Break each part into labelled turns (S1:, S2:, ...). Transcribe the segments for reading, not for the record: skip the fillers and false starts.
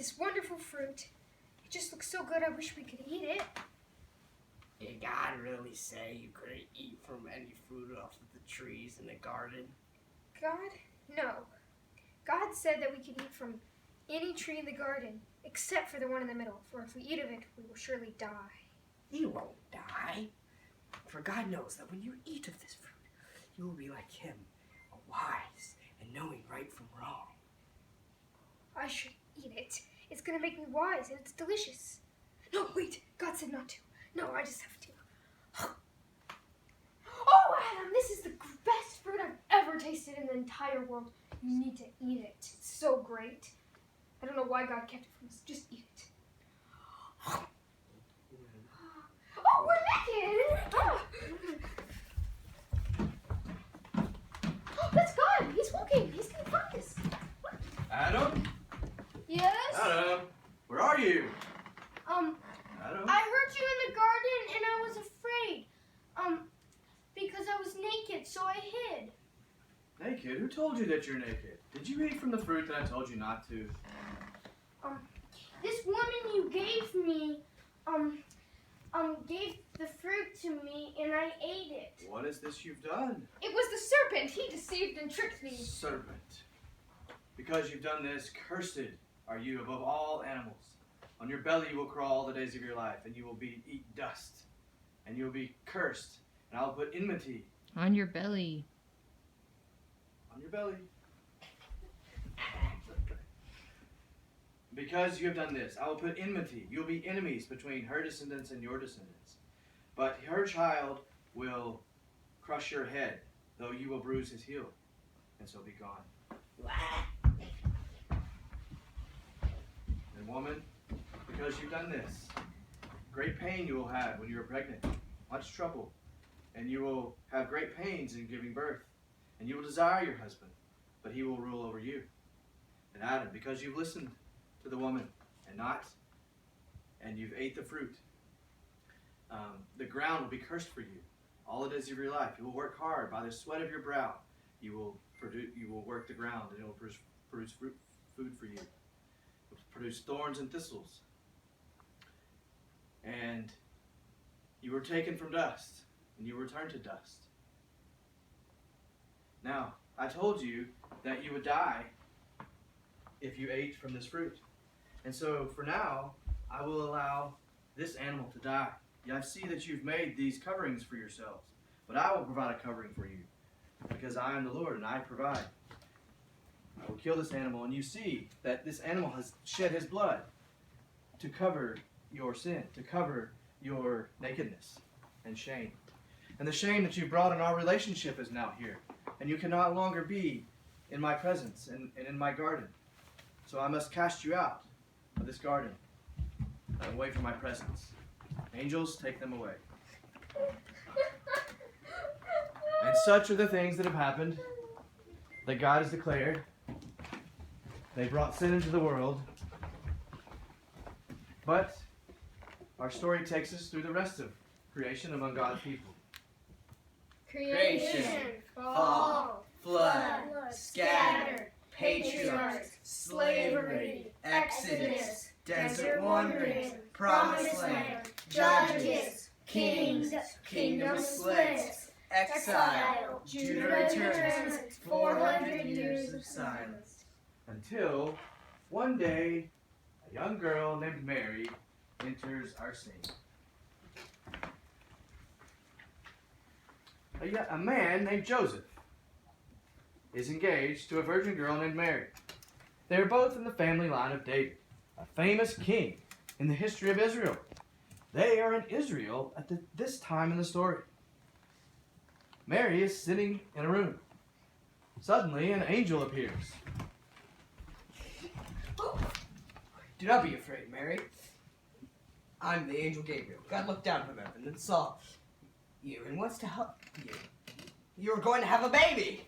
S1: this wonderful fruit. It just looks so good, I wish we could eat it.
S2: Did God really say you couldn't eat from any fruit off of the trees in the garden?
S1: God? No. God said that we could eat from any tree in the garden, except for the one in the middle, for if we eat of it, we will surely die.
S2: You won't die. For God knows that when you eat of this fruit, you will be like him, wise and knowing right from wrong.
S1: I should eat it. It's going to make me wise, and it's delicious. No, wait. God said not to. No, I just have to. Oh, Adam, this is the best fruit I've ever tasted in the entire world. You need to eat it. It's so great. I don't know why God kept it from us. Just eat it. Oh, we're naked! Oh, that's God. He's walking. He's going to find us.
S3: Adam?
S1: Yes?
S3: Adam, where are you? Adam?
S1: I heard you in the garden and I was afraid. Because I was naked, so I hid.
S3: Naked? Who told you that you're naked? Did you eat from the fruit that I told you not to?
S1: This woman you gave me, gave the fruit to me and I ate it.
S3: What is this you've done?
S1: It was the serpent. He deceived and tricked me.
S3: Serpent. Because you've done this, cursed are you above all animals. On your belly you will crawl all the days of your life, and you will eat dust. And you will be cursed, and I will put enmity.
S4: On your belly.
S3: On your belly. Because you have done this, I will put enmity. You will be enemies between her descendants and your descendants. But her child will crush your head, though you will bruise his heel, and so be gone. And woman, because you've done this, great pain you will have when you are pregnant, much trouble, and you will have great pains in giving birth, and you will desire your husband, but he will rule over you. And Adam, because you've listened to the woman and you've ate the fruit, the ground will be cursed for you all the days of your life. You will work hard by the sweat of your brow. You will work the ground, and it will produce food for you. It will produce thorns and thistles. And you were taken from dust, and you return to dust. Now, I told you that you would die if you ate from this fruit. And so, for now, I will allow this animal to die. I see that you've made these coverings for yourselves, but I will provide a covering for you, because I am the Lord, and I provide. I will kill this animal, and you see that this animal has shed his blood to cover your sin, to cover your nakedness and shame. And the shame that you brought in our relationship is now here, and you can no longer be in my presence and in my garden. So I must cast you out of this garden and away from my presence. Angels, take them away. And such are the things that have happened that God has declared. They brought sin into the world. But our story takes us through the rest of creation among God's people.
S2: Creation, fall, flood, scatter, patriarchs, slavery, exodus, desert wandering, promised land, judges, kings, kingdom splits, exile, Judah returns, 400 years of silence.
S3: Until one day, a young girl named Mary enters our scene. A man named Joseph is engaged to a virgin girl named Mary. They are both in the family line of David, a famous king in the history of Israel. They are in Israel at this time in the story. Mary is sitting in a room. Suddenly, an angel appears.
S2: Do not be afraid, Mary. I'm the angel Gabriel. God looked down from heaven and saw you and wants to help you. You are going to have a baby.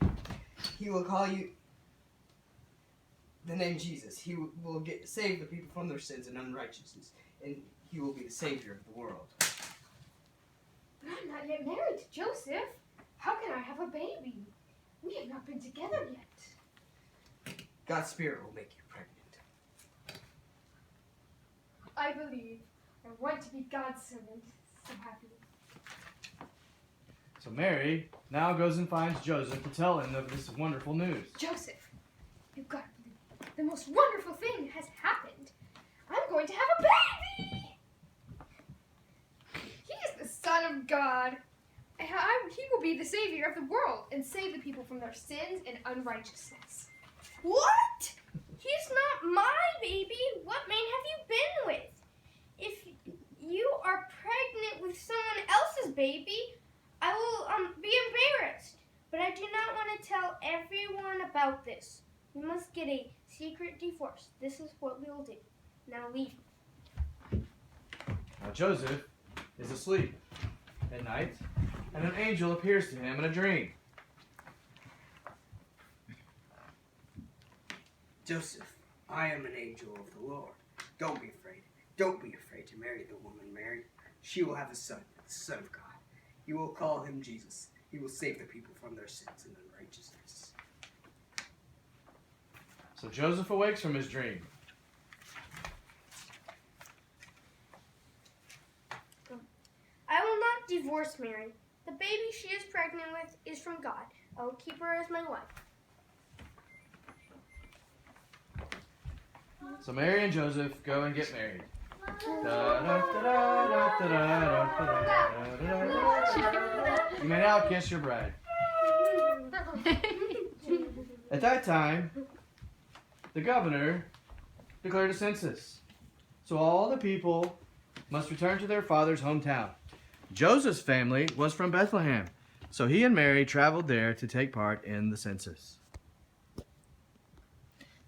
S2: He will call you the name Jesus. He will save the people from their sins and unrighteousness, and he will be the Savior of the world.
S1: But I'm not yet married to Joseph. How can I have a baby? We have not been together yet.
S2: God's Spirit will make you pregnant.
S1: I believe. I want to be God's servant. So happy.
S3: So Mary now goes and finds Joseph to tell him of this wonderful news.
S1: Joseph, you've got to believe. The most wonderful thing has happened. I'm going to have a baby. He is the Son of God. He will be the Savior of the world and save the people from their sins and unrighteousness.
S4: What? He's not my baby. What man have you been with? If you are pregnant with someone else's baby, I will be embarrassed. But I do not want to tell everyone about this. We must get a secret divorce. This is what we will do. Now leave.
S3: Now Joseph is asleep at night, and an angel appears to him in a dream.
S2: Joseph, I am an angel of the Lord. Don't be afraid. Don't be afraid to marry the woman Mary. She will have a son, the Son of God. You will call him Jesus. He will save the people from their sins and unrighteousness.
S3: So Joseph awakes from his dream.
S4: I will not divorce Mary. The baby she is pregnant with is from God. I will keep her as my wife.
S3: So Mary and Joseph go and get married. You may now kiss your bride. At that time, the governor declared a census. So all the people must return to their father's hometown. Joseph's family was from Bethlehem, so he and Mary traveled there to take part in the census.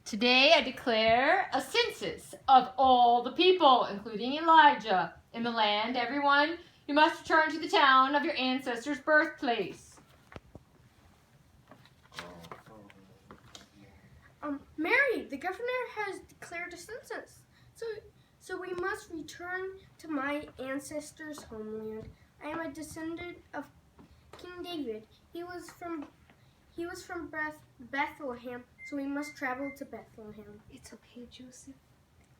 S5: Today I declare a census of all the people, including Elijah, in the land. Everyone, you must return to the town of your ancestors' birthplace.
S4: Mary, the governor has declared a census. So we must return to my ancestors' homeland. I am a descendant of King David. He was from Bethlehem, so we must travel to Bethlehem.
S1: It's okay, Joseph.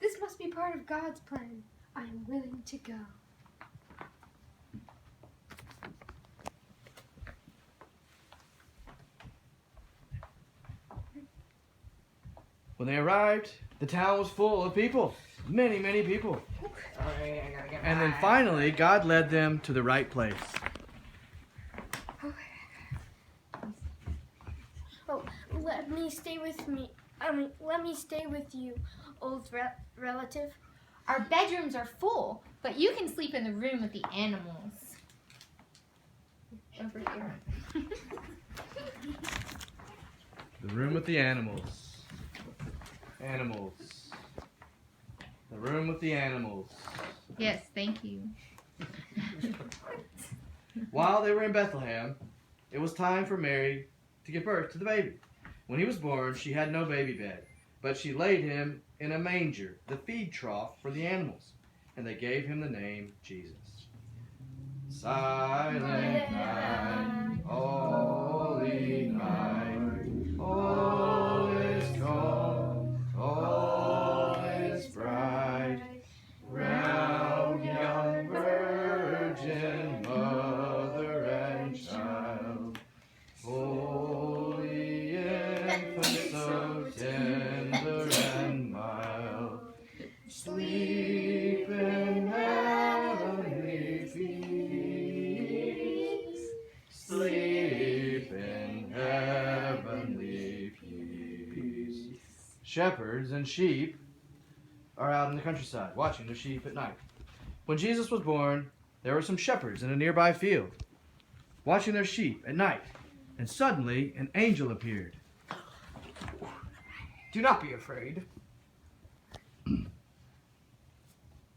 S1: This must be part of God's plan. I am willing to go.
S3: When they arrived, the town was full of people. Many, many people.
S2: Alright, I gotta get
S3: And then
S2: back.
S3: finally, God led them to the right place.
S4: Oh, let me stay with you, old relative.
S5: Our bedrooms are full, but you can sleep in the room with the animals. Over here.
S3: The room with the animals. Animals. The room with the animals.
S5: Yes, thank you.
S3: While they were in Bethlehem, it was time for Mary to give birth to the baby. When he was born, she had no baby bed, but she laid him in a manger, the feed trough for the animals, and they gave him the name Jesus. Silent night, holy night, all is calm, all is bright, round young virgin, mother and child, holy infant, so tender and mild, sleep in heavenly peace, sleep in heavenly peace. Shepherds and sheep are out in the countryside watching their sheep at night. When Jesus was born, there were some shepherds in a nearby field watching their sheep at night, and suddenly an angel appeared.
S2: Do not be afraid.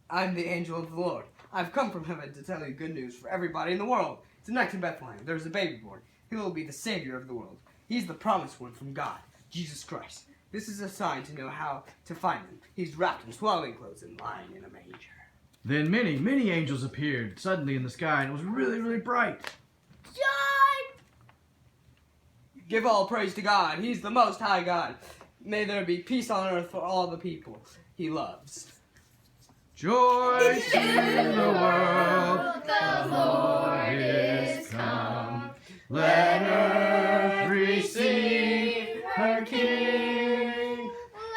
S2: I'm the angel of the Lord. I've come from heaven to tell you good news for everybody in the world. Tonight in Bethlehem, there's a baby born. He will be the Savior of the world. He's the promised one from God, Jesus Christ. This is a sign to know how to find him. He's wrapped in swaddling clothes and lying in a manger.
S3: Then many, many angels appeared suddenly in the sky, and it was really, really bright.
S4: John!
S2: Give all praise to God. He's the Most High God. May there be peace on earth for all the people he loves.
S3: Joy to the world, the Lord is come. Let earth receive her King.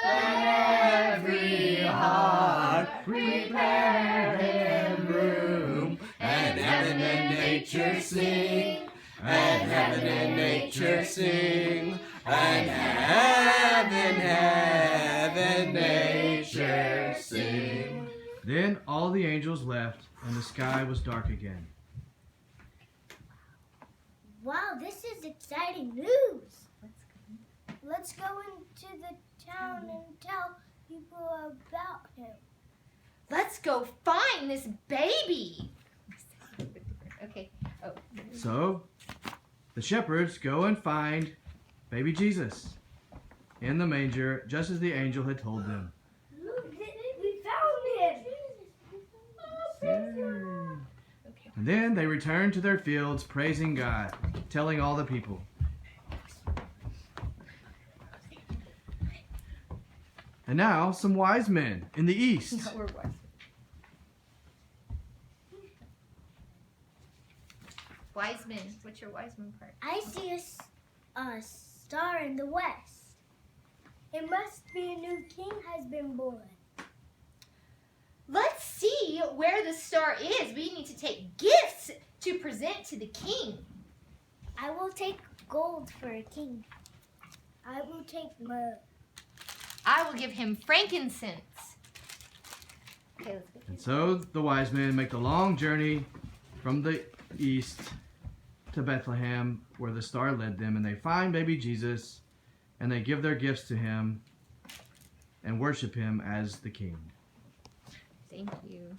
S3: Let every heart prepare him room. And heaven and nature sing. And heaven and nature sing. And heaven, nature sing. Then all the angels left, and the sky was dark again.
S6: Wow, this is exciting news. Let's go into the town and tell people about him.
S4: Let's go find this baby.
S5: Okay. Oh.
S3: So, the shepherds go and find baby Jesus in the manger, just as the angel had told them.
S6: We found him.
S3: And then they returned to their fields, praising God, telling all the people. And now, some wise men in the east.
S5: No, we're wise. Wise men. What's your wise man part?
S6: I see a star in the west. It must be a new king has been born.
S4: Let's see where the star is. We need to take gifts to present to the king.
S6: I will take gold for a king. I will take myrrh.
S4: I will give him frankincense.
S5: Okay, let's go.
S3: And so the wise men make the long journey from the east to Bethlehem, where the star led them, and they find baby Jesus, and they give their gifts to him and worship him as the king.
S5: Thank you.